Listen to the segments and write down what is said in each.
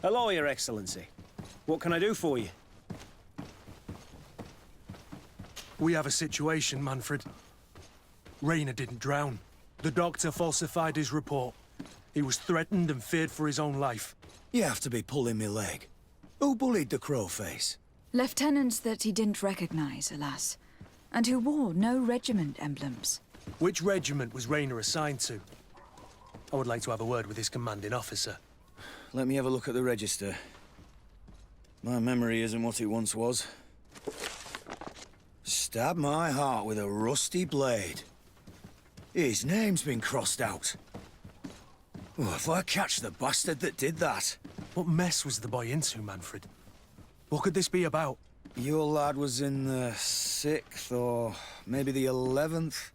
Hello, Your Excellency. What can I do for you? We have a situation, Manfred. Rainer didn't drown. The doctor falsified his report. He was threatened and feared for his own life. You have to be pulling me leg. Who bullied the crowface? Lieutenants that he didn't recognize, alas. And who wore no regiment emblems. Which regiment was Rainer assigned to? I would like to have a word with his commanding officer. Let me have a look at the register. My memory isn't what it once was. Stab my heart with a rusty blade. His name's been crossed out. Oh, if I catch the bastard that did that. What mess was the boy into, Manfred? What could this be about? Your lad was in the 6th or maybe the 11th,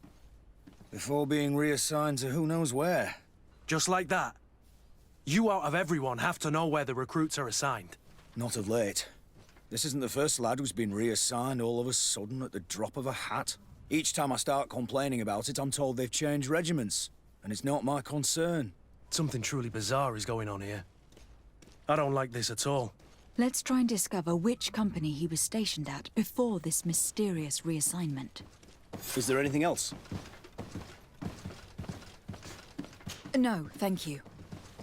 before being reassigned to who knows where. Just like that? You out of everyone have to know where the recruits are assigned. Not of late. This isn't the first lad who's been reassigned all of a sudden at the drop of a hat. Each time I start complaining about it, I'm told they've changed regiments, and it's not my concern. Something truly bizarre is going on here. I don't like this at all. Let's try and discover which company he was stationed at before this mysterious reassignment. Is there anything else? No, thank you.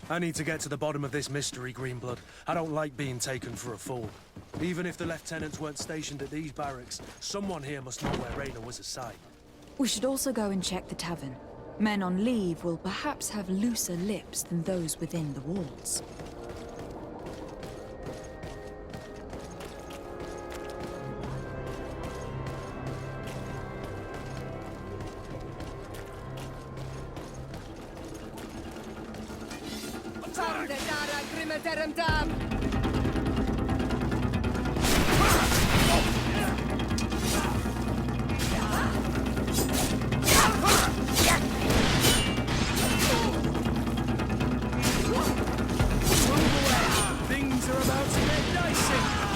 I need to get to the bottom of this mystery, Greenblood. I don't like being taken for a fool. Even if the lieutenants weren't stationed at these barracks, someone here must know where Rainer was assigned. We should also go and check the tavern. Men on leave will perhaps have looser lips than those within the walls. Things are about to get dicey!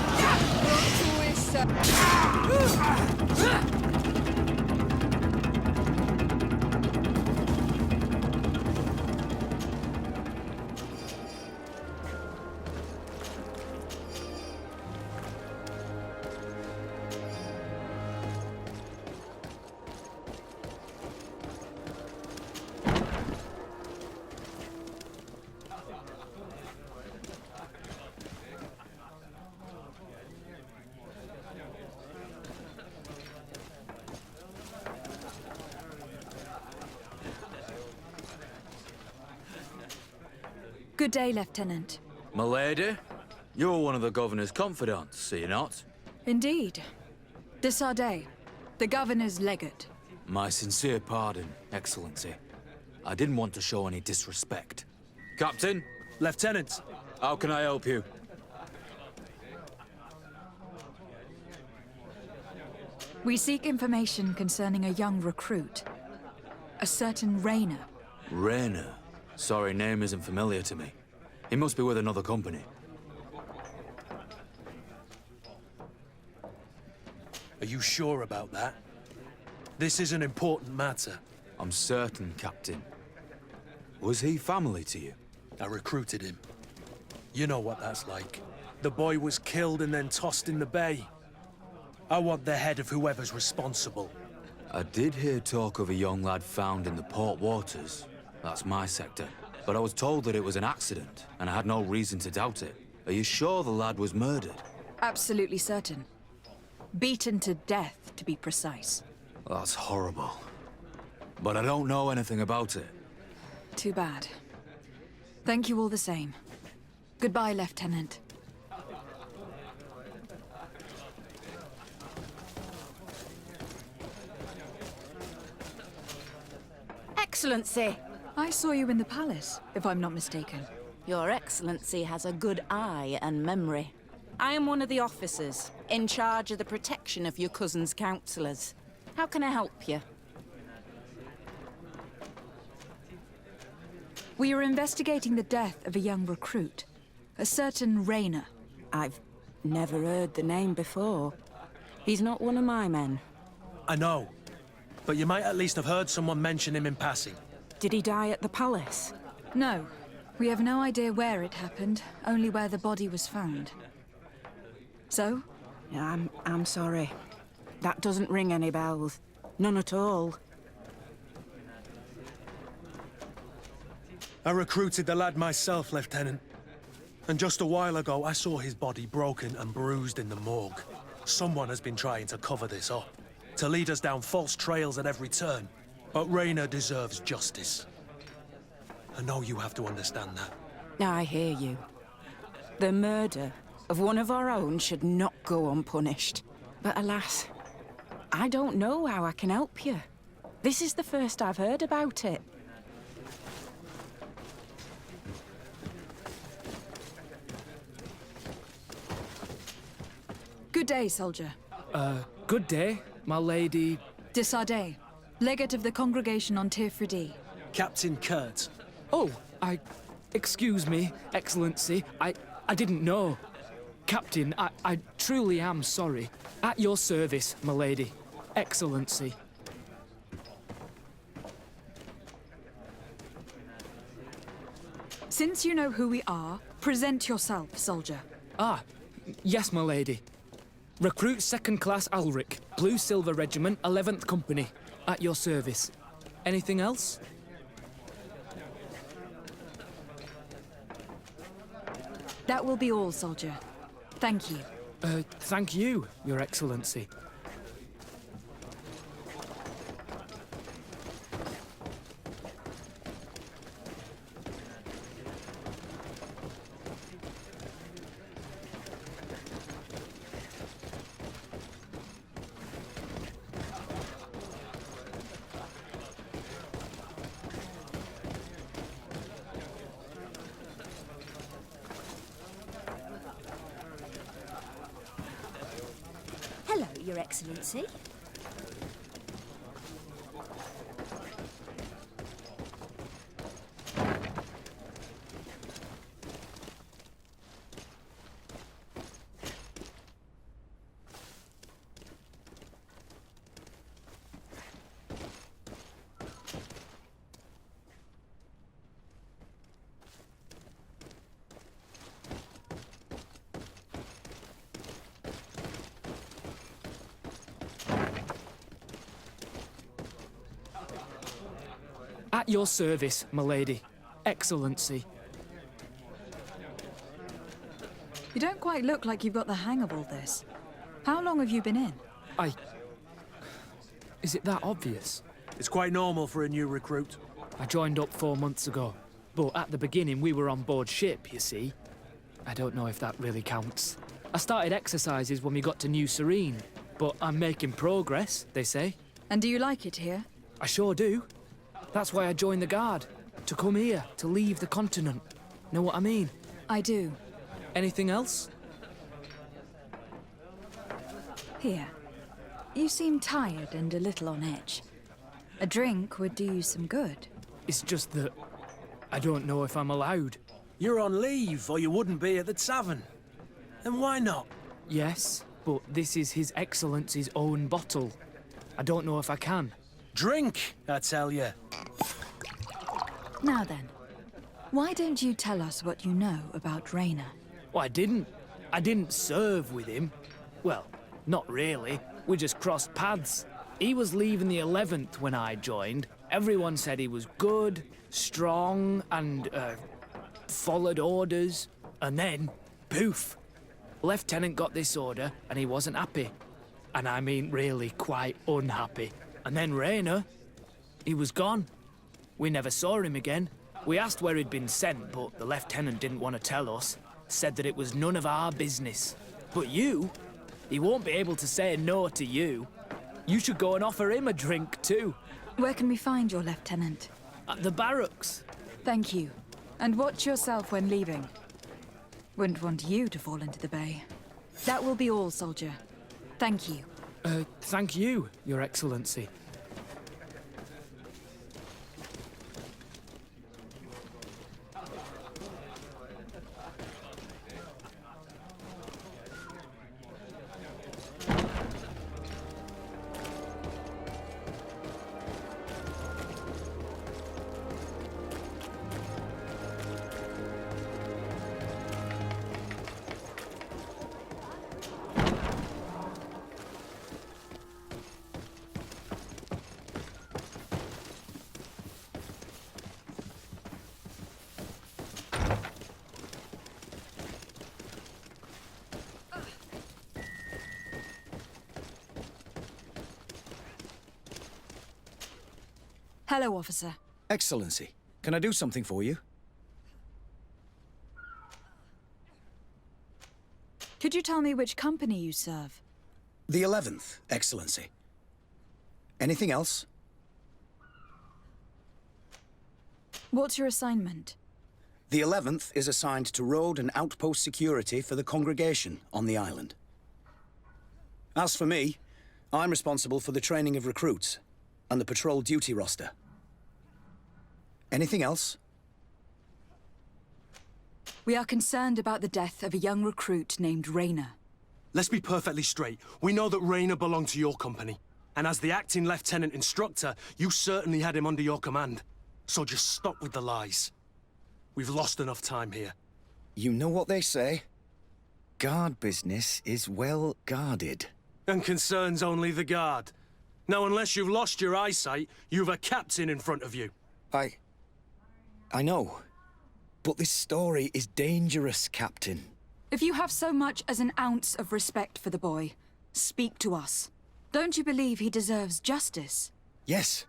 Good day, Lieutenant. Milady, you're one of the governor's confidants, are you not? Indeed. De Sardet, the governor's legate. My sincere pardon, Excellency. I didn't want to show any disrespect. Captain, Lieutenant! how can I help you? We seek information concerning a young recruit. A certain Rainer. Rainer? Sorry, name isn't familiar to me. He must be with another company. Are you sure about that? This is an important matter. I'm certain, Captain. Was he family to you? I recruited him. You know what that's like. The boy was killed and then tossed in the bay. I want the head of whoever's responsible. I did hear talk of a young lad found in the port waters. That's my sector. But I was told that it was an accident, and I had no reason to doubt it. Are you sure the lad was murdered? Absolutely certain. Beaten to death, to be precise. That's horrible. But I don't know anything about it. Too bad. Thank you all the same. Goodbye, Lieutenant. Excellency! I saw you in the palace, if I'm not mistaken. Your Excellency has a good eye and memory. I am one of the officers, in charge of the protection of your cousin's counselors. How can I help you? We are investigating the death of a young recruit. A certain Rainer. I've never heard the name before. He's not one of my men. I know. But you might at least have heard someone mention him in passing. Did he die at the palace? No. We have no idea where it happened, only where the body was found. So? Yeah, I'm sorry. That doesn't ring any bells. None at all. I recruited the lad myself, Lieutenant. And just a while ago, I saw his body broken and bruised in the morgue. Someone has been trying to cover this up, to lead us down false trails at every turn. But Raynor deserves justice. I know you have to understand that. I hear you. The murder of one of our own should not go unpunished. But alas, I don't know how I can help you. This is the first I've heard about it. Good day, soldier. Good day, my lady. De Sardet, legate of the congregation on Tir Fridi. Captain Kurt. Oh, excuse me, Excellency. I didn't know. Captain, I truly am sorry. At your service, my lady. Excellency. Since you know who we are, present yourself, soldier. Ah, yes, my lady. Recruit 2nd Class Alric, Blue Silver Regiment, 11th Company. At your service. Anything else? That will be all, soldier. Thank you. Thank you, Your Excellency. Hello, Your Excellency. At your service, my lady. Excellency. You don't quite look like you've got the hang of all this. How long have you been in? Is it that obvious? It's quite normal for a new recruit. I joined up 4 months ago. But at the beginning, we were on board ship, you see. I don't know if that really counts. I started exercises when we got to New Serene. But I'm making progress, they say. And do you like it here? I sure do. That's why I joined the Guard. To come here, to leave the continent. Know what I mean? I do. Anything else? Here. You seem tired and a little on edge. A drink would do you some good. It's just that I don't know if I'm allowed. You're on leave, or you wouldn't be at the tavern. And why not? Yes, but this is His Excellency's own bottle. I don't know if I can. Drink, I tell you. Now then, why don't you tell us what you know about Raynor? Well, I didn't serve with him. Well, not really. We just crossed paths. He was leaving the 11th when I joined. Everyone said he was good, strong, and, followed orders. And then, poof. Lieutenant got this order, and he wasn't happy. And I mean really quite unhappy. And then Raynor, he was gone. We never saw him again. We asked where he'd been sent, but the lieutenant didn't want to tell us. Said that it was none of our business. But you, he won't be able to say no to you. You should go and offer him a drink too. Where can we find your lieutenant? At the barracks. Thank you. And watch yourself when leaving. Wouldn't want you to fall into the bay. That will be all, soldier. Thank you. Thank you, Your Excellency. Hello, officer. Excellency, can I do something for you? Could you tell me which company you serve? The 11th, Excellency. Anything else? What's your assignment? The 11th is assigned to road and outpost security for the congregation on the island. As for me, I'm responsible for the training of recruits and the patrol duty roster. Anything else? We are concerned about the death of a young recruit named Rayner. Let's be perfectly straight. We know that Rayner belonged to your company. And as the acting lieutenant instructor, you certainly had him under your command. So just stop with the lies. We've lost enough time here. You know what they say? Guard business is well guarded. And concerns only the guard. Now, unless you've lost your eyesight, you've a captain in front of you. I know. But this story is dangerous, Captain. If you have so much as an ounce of respect for the boy, speak to us. Don't you believe he deserves justice? Yes,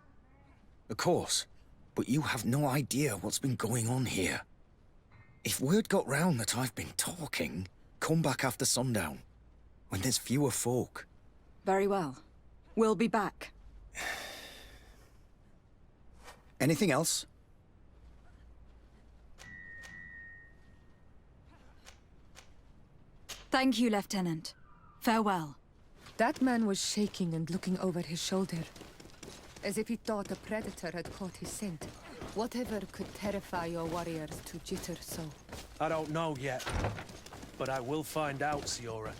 of course. But you have no idea what's been going on here. If word got round that I've been talking, come back after sundown, when there's fewer folk. Very well. We'll be back. Anything else? Thank you, Lieutenant. Farewell. That man was shaking and looking over his shoulder, as if he thought a predator had caught his scent. Whatever could terrify your warriors to jitter so? I don't know yet. But I will find out, Siora.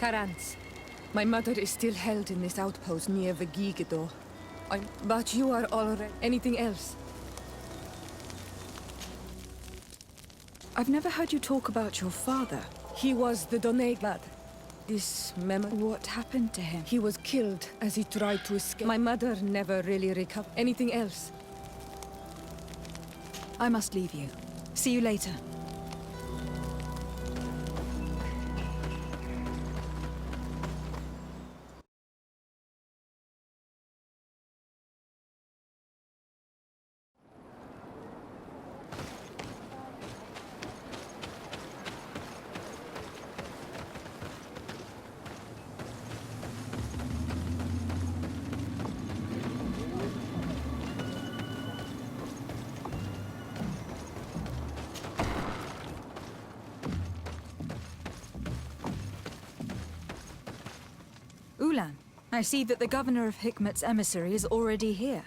Karans, my mother is still held in this outpost near Vegigado. But you are already... Anything else? I've never heard you talk about your father. He was the Doneg lad. This memory... What happened to him? He was killed as he tried to escape. My mother never really recovered. Anything else? I must leave you. See you later. Ulan, I see that the governor of Hikmet's emissary is already here.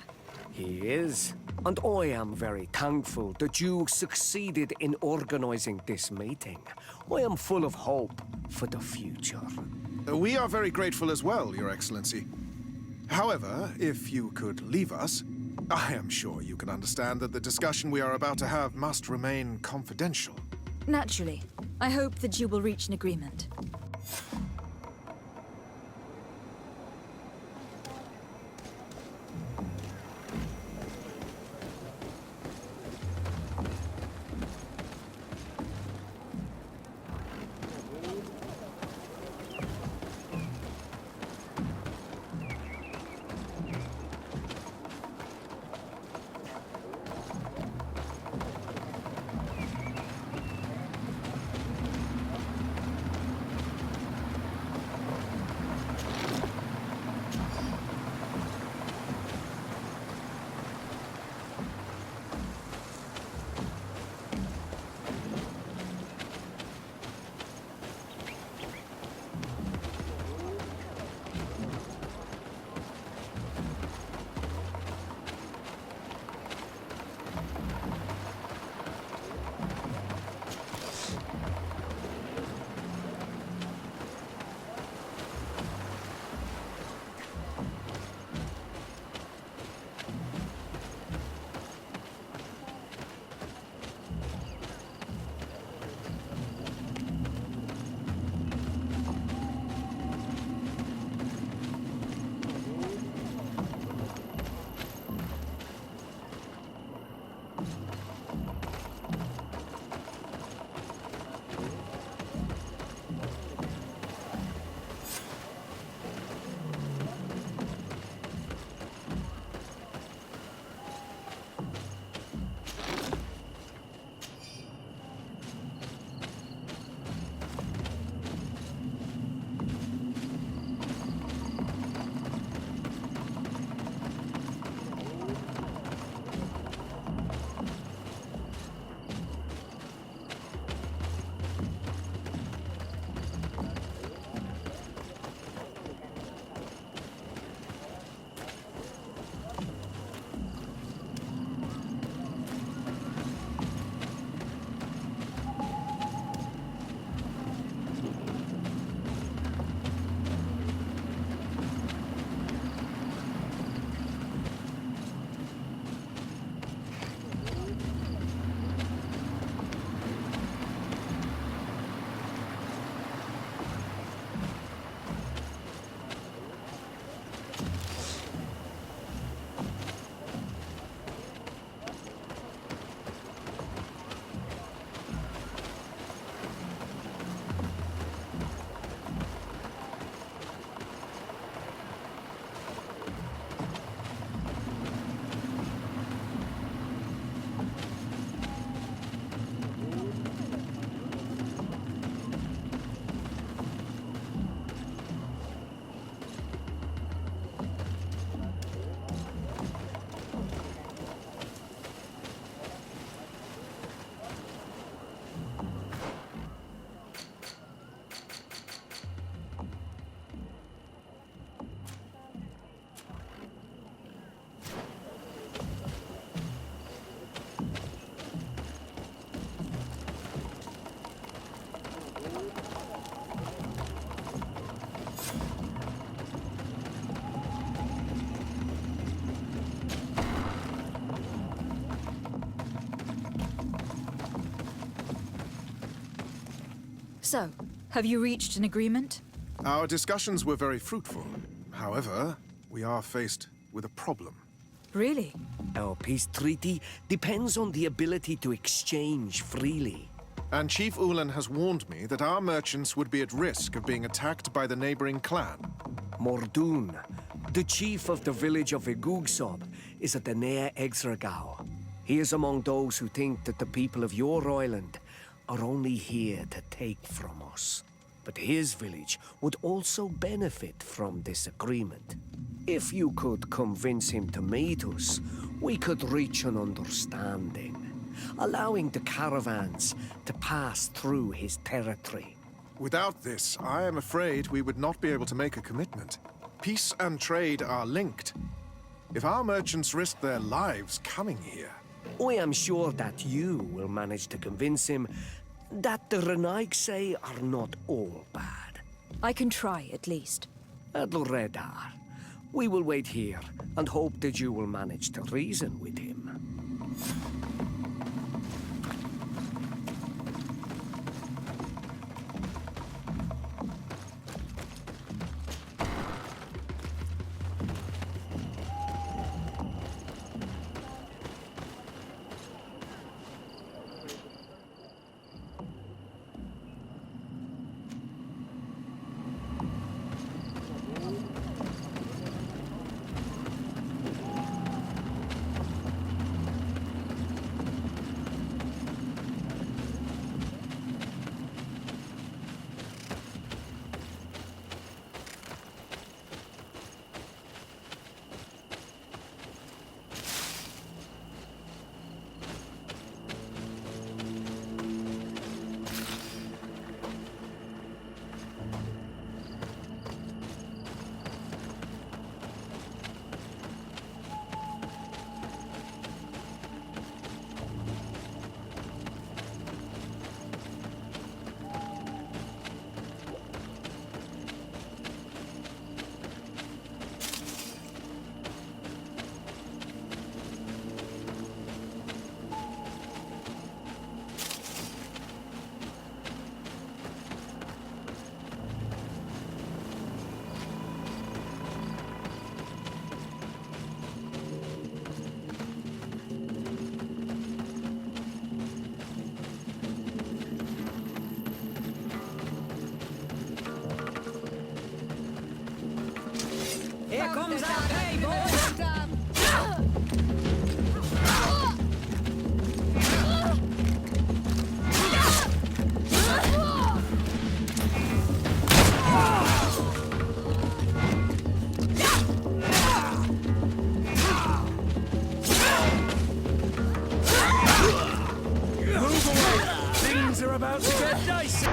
He is. And I am very thankful that you succeeded in organizing this meeting. I am full of hope for the future. We are very grateful as well, Your Excellency. However, if you could leave us, I am sure you can understand that the discussion we are about to have must remain confidential. Naturally. I hope that you will reach an agreement. So, have you reached an agreement? Our discussions were very fruitful. However, we are faced with a problem. Really? Our peace treaty depends on the ability to exchange freely. And Chief Ulan has warned me that our merchants would be at risk of being attacked by the neighboring clan. Mordoon, the chief of the village of Igugsob, is at the Nea Exragao. He is among those who think that the people of your island are only here to take from us. But his village would also benefit from this agreement. If you could convince him to meet us, we could reach an understanding, allowing the caravans to pass through his territory. Without this, I am afraid we would not be able to make a commitment. peace and trade are linked. If our merchants risk their lives coming here... I am sure that you will manage to convince him that the Renaig say are not all bad. I can try, at least. Adalredar, we will wait here and hope that you will manage to reason with him. Here comes our day, boys! Move away! Things are about to get dicey!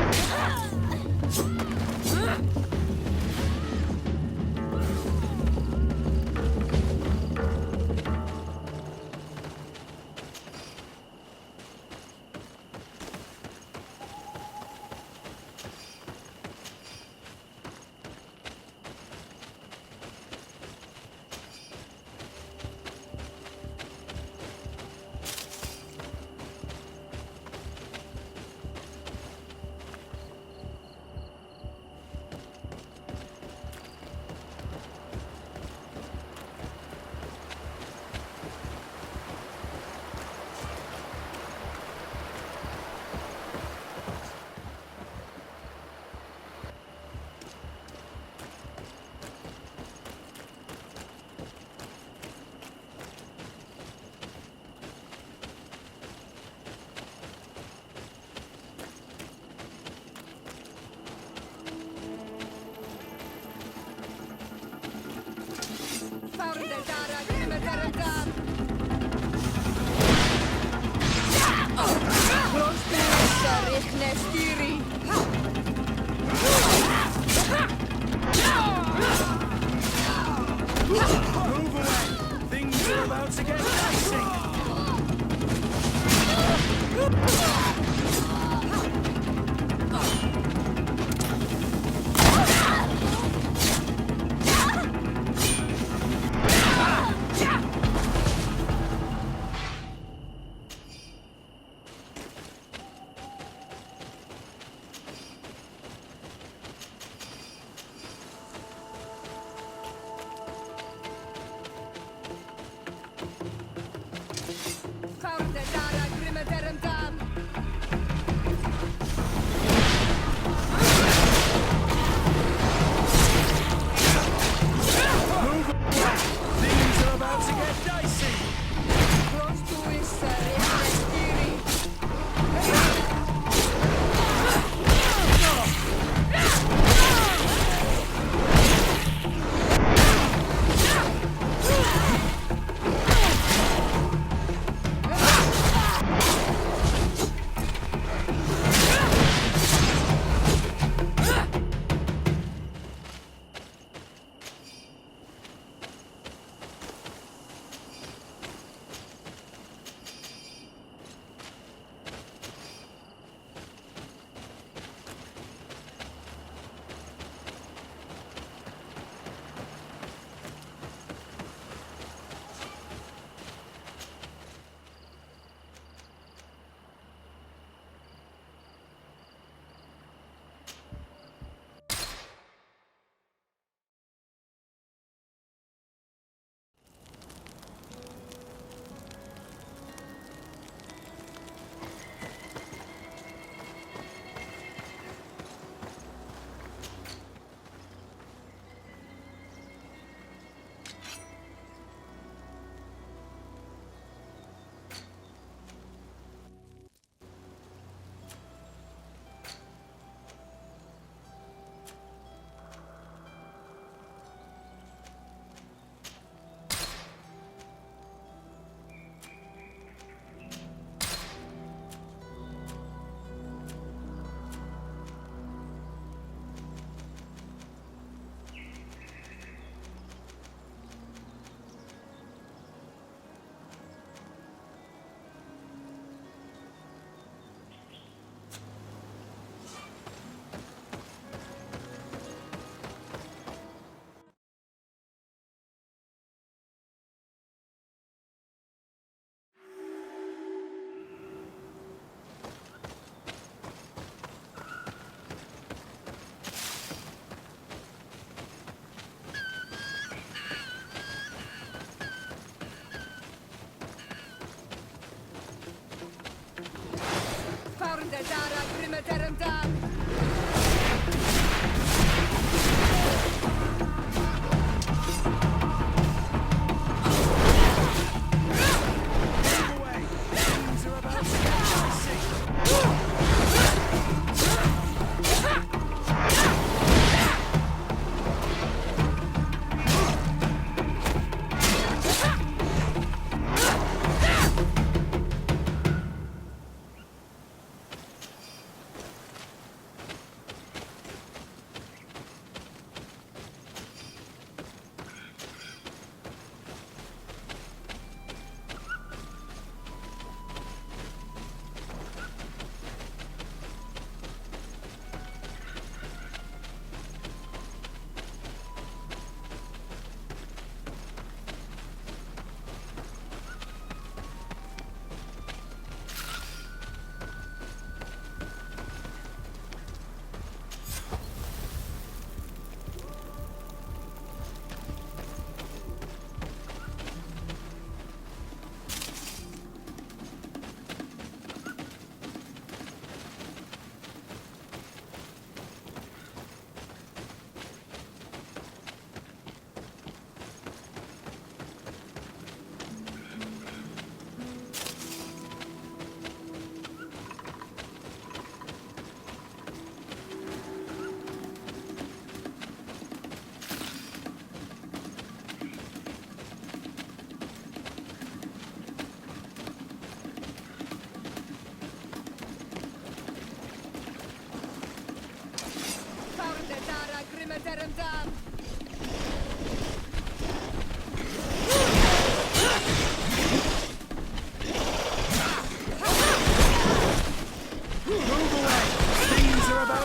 Move away! Things are about to get dicey!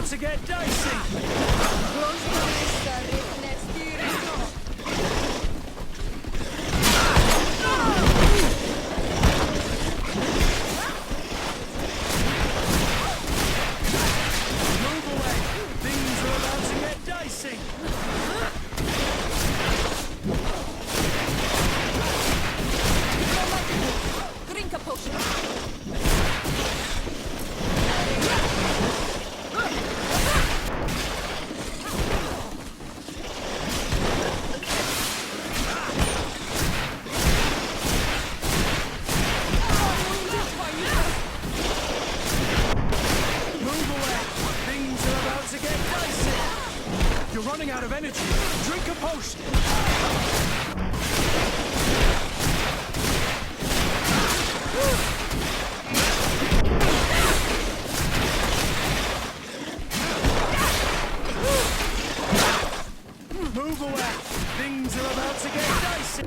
to get dicey! Move away! Things are about to get dicey! Drink a potion. Move away! Things are about to get dicey! You're running out of energy! Drink a potion! Move away! Things are about to get dicey!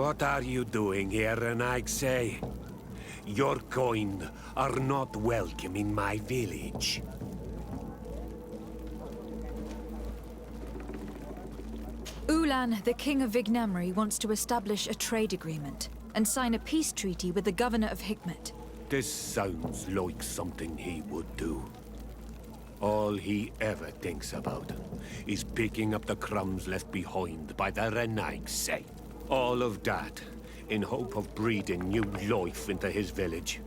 What are you doing here, Renaigse? Your kind are not welcome in my village. Ulan, the king of Vignamri, wants to establish a trade agreement and sign a peace treaty with the governor of Hikmet. This sounds like something he would do. All he ever thinks about is picking up the crumbs left behind by the Renaigse. All of that in hope of breathing new life into his village,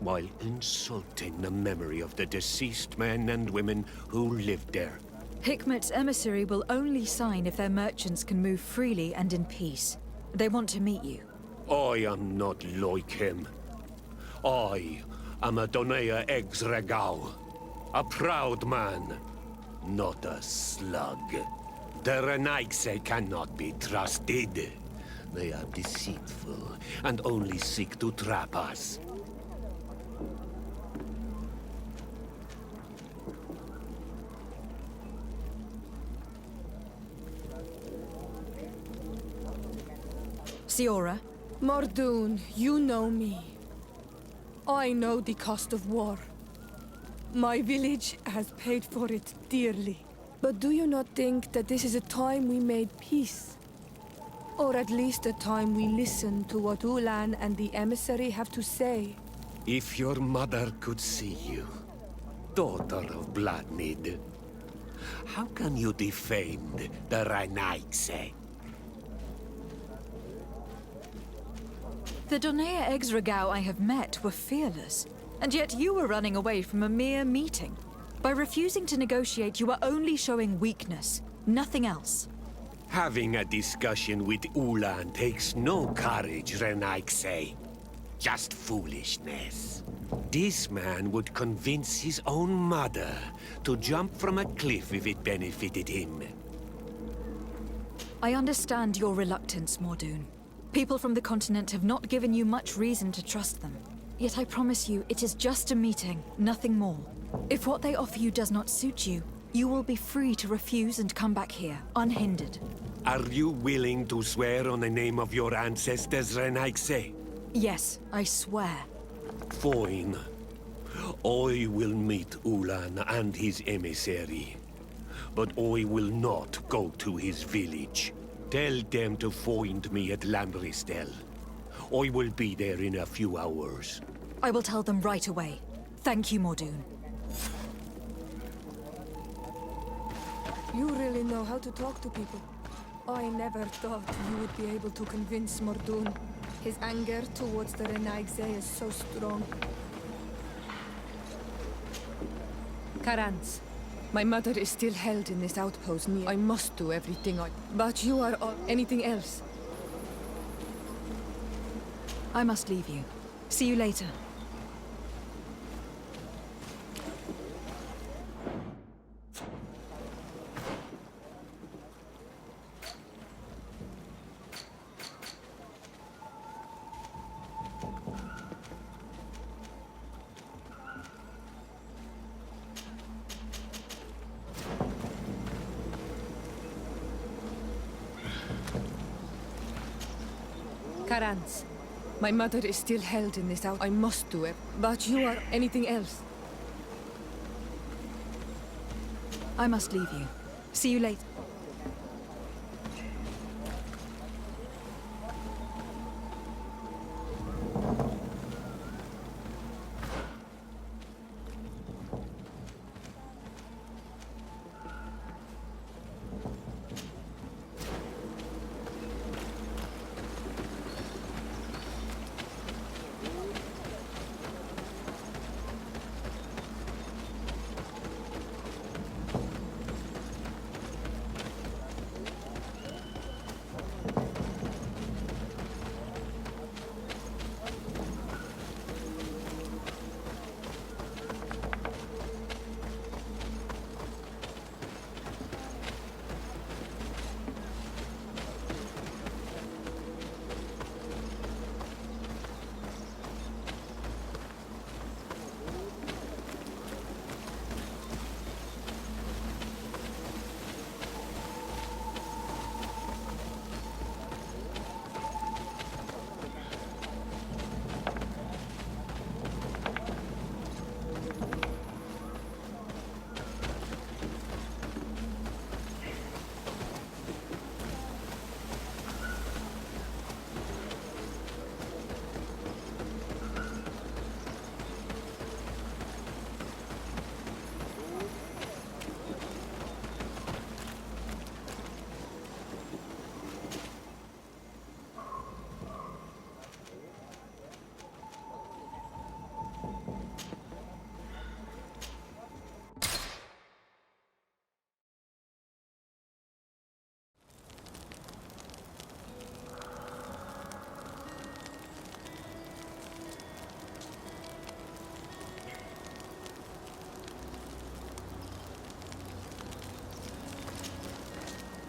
while insulting the memory of the deceased men and women who lived there. Hikmet's emissary will only sign if their merchants can move freely and in peace. They want to meet you. I am not like him. I am a Donea Exregao, a proud man, not a slug. The Renaigse cannot be trusted. They are deceitful and only seek to trap us. Siora? Mordoon, you know me. I know the cost of war. My village has paid for it dearly. But do you not think that this is a time we made peace? Or at least a time we listen to what Ulan and the emissary have to say? If your mother could see you, daughter of Bloodnid, how can you defend the Renaigse? The Donea Exregao I have met were fearless, and yet you were running away from a mere meeting. By refusing to negotiate, you are only showing weakness, nothing else. Having a discussion with Ulan takes no courage, Renaigse. Just foolishness. This man would convince his own mother to jump from a cliff if it benefited him. I understand your reluctance, Mordoon. People from the continent have not given you much reason to trust them. Yet I promise you, it is just a meeting, nothing more. If what they offer you does not suit you, you will be free to refuse and come back here, unhindered. Are you willing to swear on the name of your ancestors, Renaigse? Yes, I swear. Fine. I will meet Ulan and his emissary. But I will not go to his village. Tell them to find me at Lamristel. I will be there in a few hours. I will tell them right away. Thank you, Mordoon. You really know how to talk to people. I never thought you would be able to convince Mordoon. His anger towards the Renaigse is so strong. Karans, my mother is still held in this outpost near. I must do everything I... But you are all... Anything else? I must leave you. See you later. Karans, my mother is still held in this out. I must do it. But you are... Anything else? I must leave you. See you later.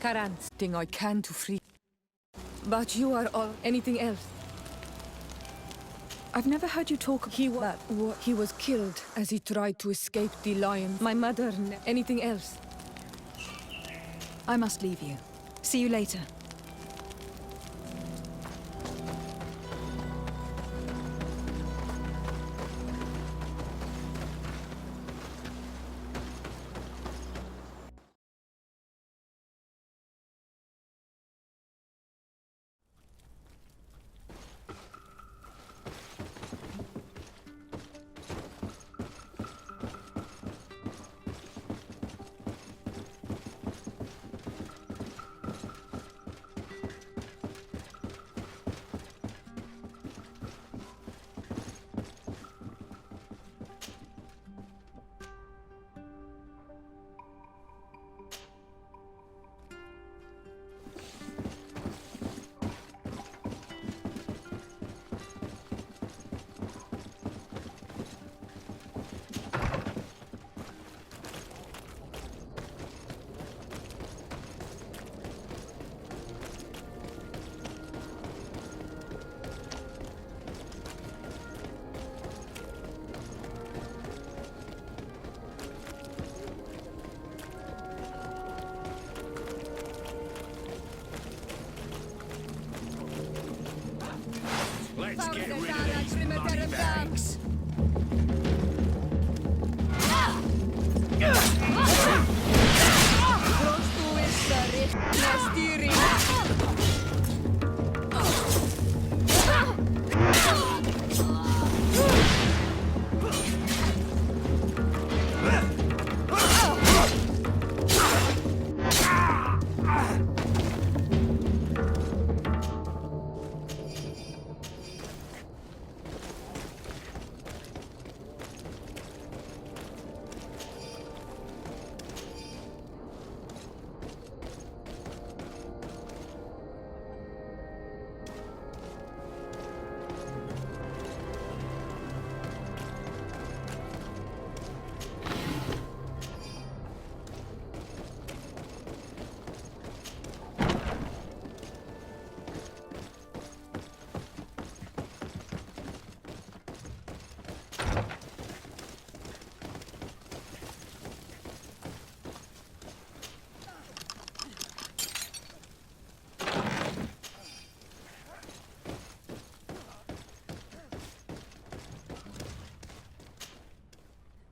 Karans. Thing I can to free. But you are all anything else. I've never heard you talk about He was killed as he tried to escape the lion. My mother, anything else. I must leave you. See you later. Let's get rid of these money bags.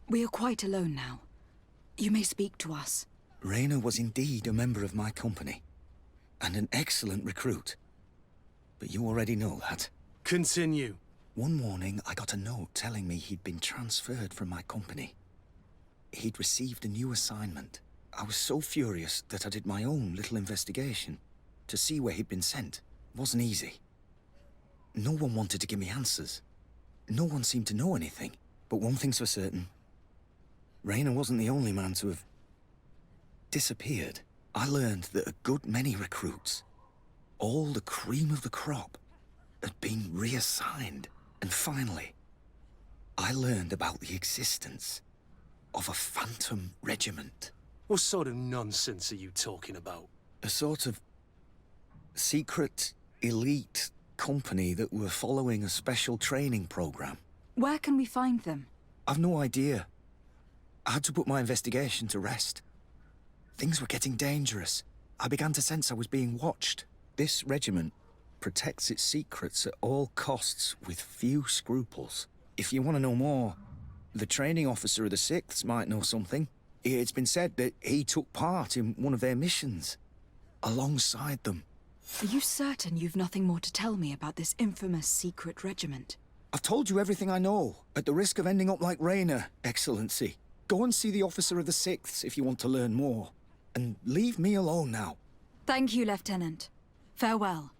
We are quite alone now. You may speak to us. Raina was indeed a member of my company, and an excellent recruit. But you already know that. Continue. One morning, I got a note telling me he'd been transferred from my company. He'd received a new assignment. I was so furious that I did my own little investigation to see where he'd been sent. It wasn't easy. No one wanted to give me answers. No one seemed to know anything. But one thing's for certain. Raina wasn't the only man to have disappeared. I learned that a good many recruits, all the cream of the crop, had been reassigned. And finally, I learned about the existence of a phantom regiment. What sort of nonsense are you talking about? A sort of secret, elite company that were following a special training program. Where can we find them? I've no idea. I had to put my investigation to rest. Things were getting dangerous. I began to sense I was being watched. This regiment protects its secrets at all costs with few scruples. If you want to know more, the training officer of the 6th might know something. It's been said that he took part in one of their missions, alongside them. Are you certain you've nothing more to tell me about this infamous secret regiment? I've told you everything I know, at the risk of ending up like Raina, Excellency. Go and see the officer of the 6th if you want to learn more. And leave me alone now. Thank you, Lieutenant. Farewell.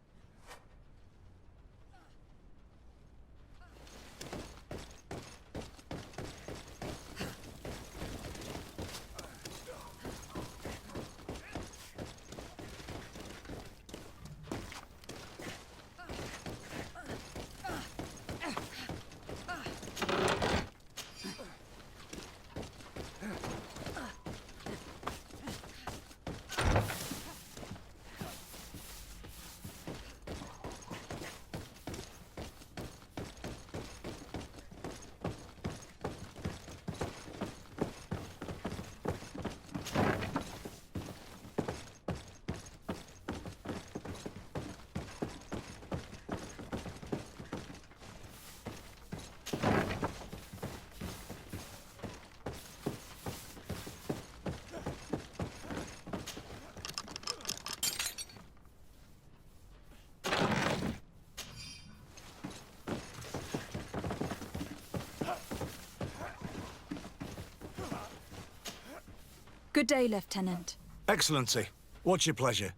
Good day, Lieutenant. Excellency, what's your pleasure?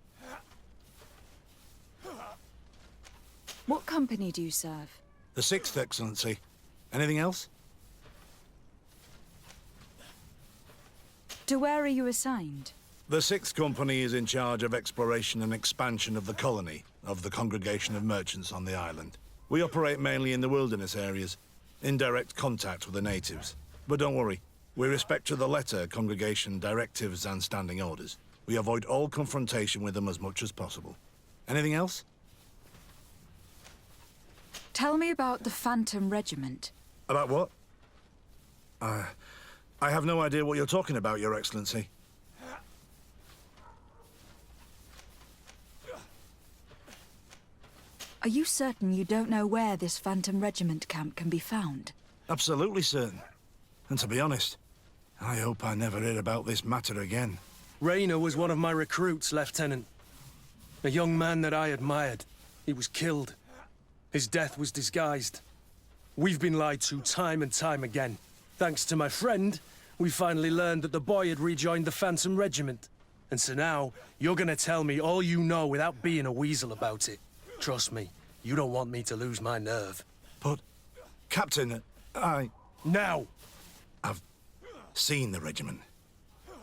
What company do you serve? The 6th, Excellency. Anything else? To where are you assigned? The 6th Company is in charge of exploration and expansion of the colony of the Congregation of Merchants on the island. We operate mainly in the wilderness areas, in direct contact with the natives. But don't worry, we respect to the letter Congregation directives and standing orders. We avoid all confrontation with them as much as possible. Anything else? Tell me about the Phantom Regiment. About what? I have no idea what you're talking about, Your Excellency. Are you certain you don't know where this Phantom Regiment camp can be found? Absolutely certain. And to be honest, I hope I never hear about this matter again. Rainer was one of my recruits, Lieutenant. A young man that I admired. He was killed. His death was disguised. We've been lied to time and time again. Thanks to my friend, we finally learned that the boy had rejoined the Phantom Regiment. And so now, you're gonna tell me all you know without being a weasel about it. Trust me, you don't want me to lose my nerve. But, Captain, Now! I've seen the regiment.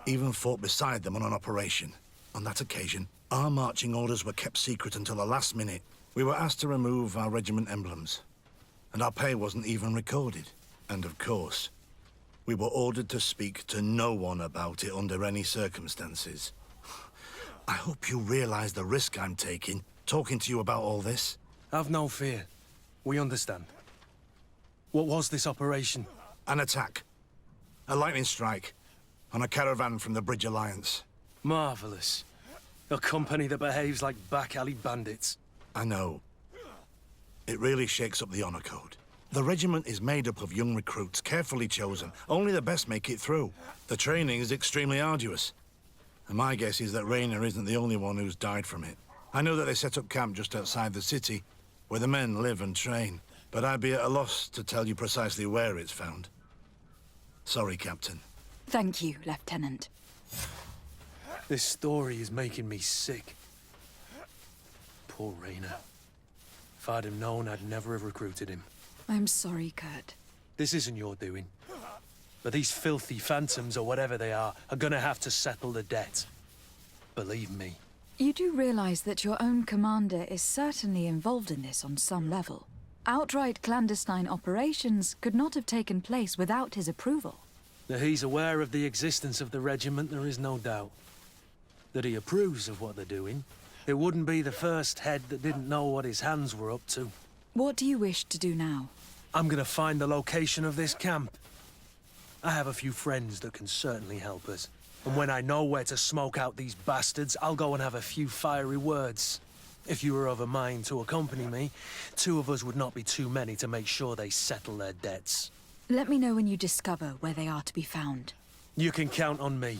Even fought beside them on an operation. On that occasion, our marching orders were kept secret until the last minute. We were asked to remove our regiment emblems. And our pay wasn't even recorded. And of course, we were ordered to speak to no one about it under any circumstances. I hope you realize the risk I'm taking, talking to you about all this. Have no fear. We understand. What was this operation? An attack. A lightning strike. On a caravan from the Bridge Alliance. Marvelous. A company that behaves like back-alley bandits. I know. It really shakes up the honor code. The regiment is made up of young recruits, carefully chosen. Only the best make it through. The training is extremely arduous. And my guess is that Rainer isn't the only one who's died from it. I know that they set up camp just outside the city, where the men live and train. But I'd be at a loss to tell you precisely where it's found. Sorry, Captain. Thank you, Lieutenant. This story is making me sick. Poor Rainer. If I'd have known, I'd never have recruited him. I'm sorry, Kurt. This isn't your doing. But these filthy phantoms, or whatever they are gonna have to settle the debt. Believe me. You do realize that your own commander is certainly involved in this on some level. Outright clandestine operations could not have taken place without his approval. That he's aware of the existence of the regiment, there is no doubt. That he approves of what they're doing. It wouldn't be the first head that didn't know what his hands were up to. What do you wish to do now? I'm gonna find the location of this camp. I have a few friends that can certainly help us. And when I know where to smoke out these bastards, I'll go and have a few fiery words. If you were of a mind to accompany me, 2 of us would not be too many to make sure they settle their debts. Let me know when you discover where they are to be found. You can count on me.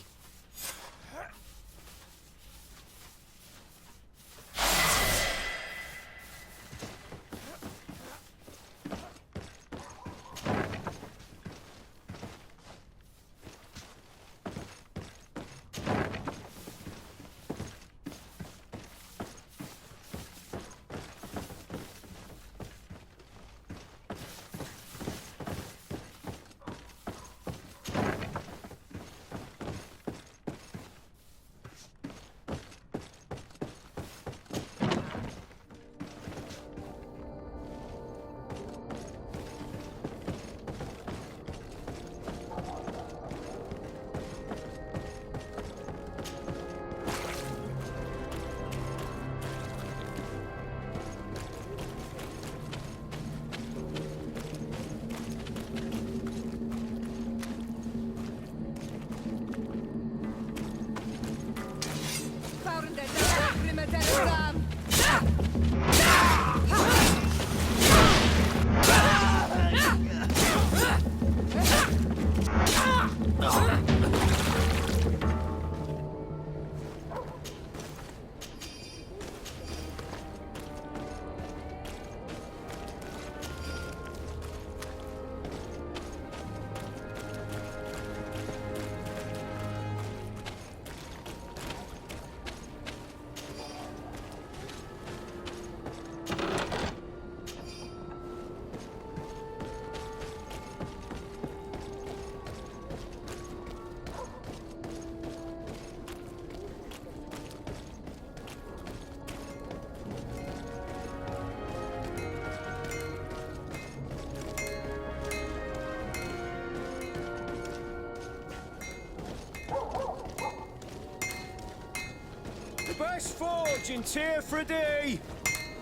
Let's forge and tear for a day.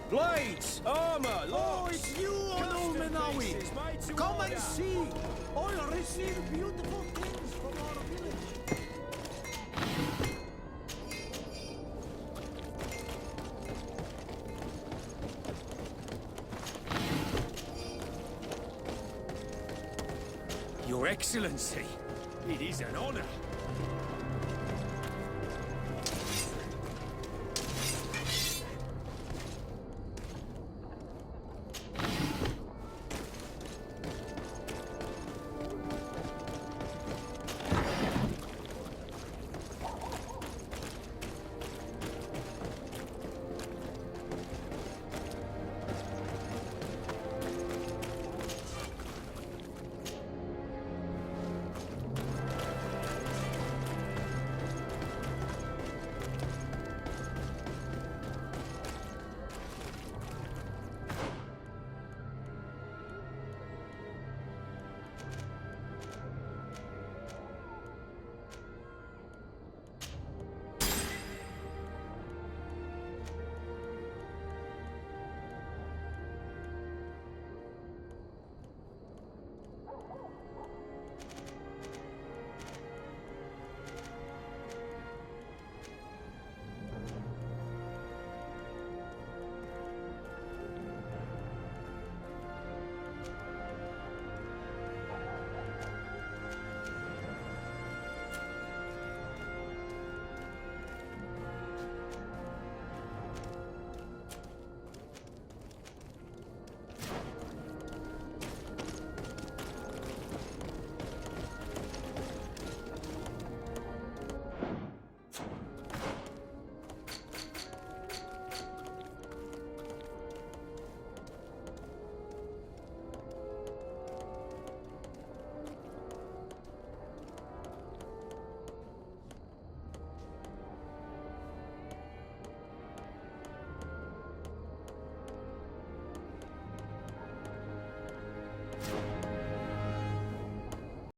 Blades, armor, locks. It's you, Onomenawi. Come and see. I'll receive beautiful things from our village. Your Excellency, it is an honor.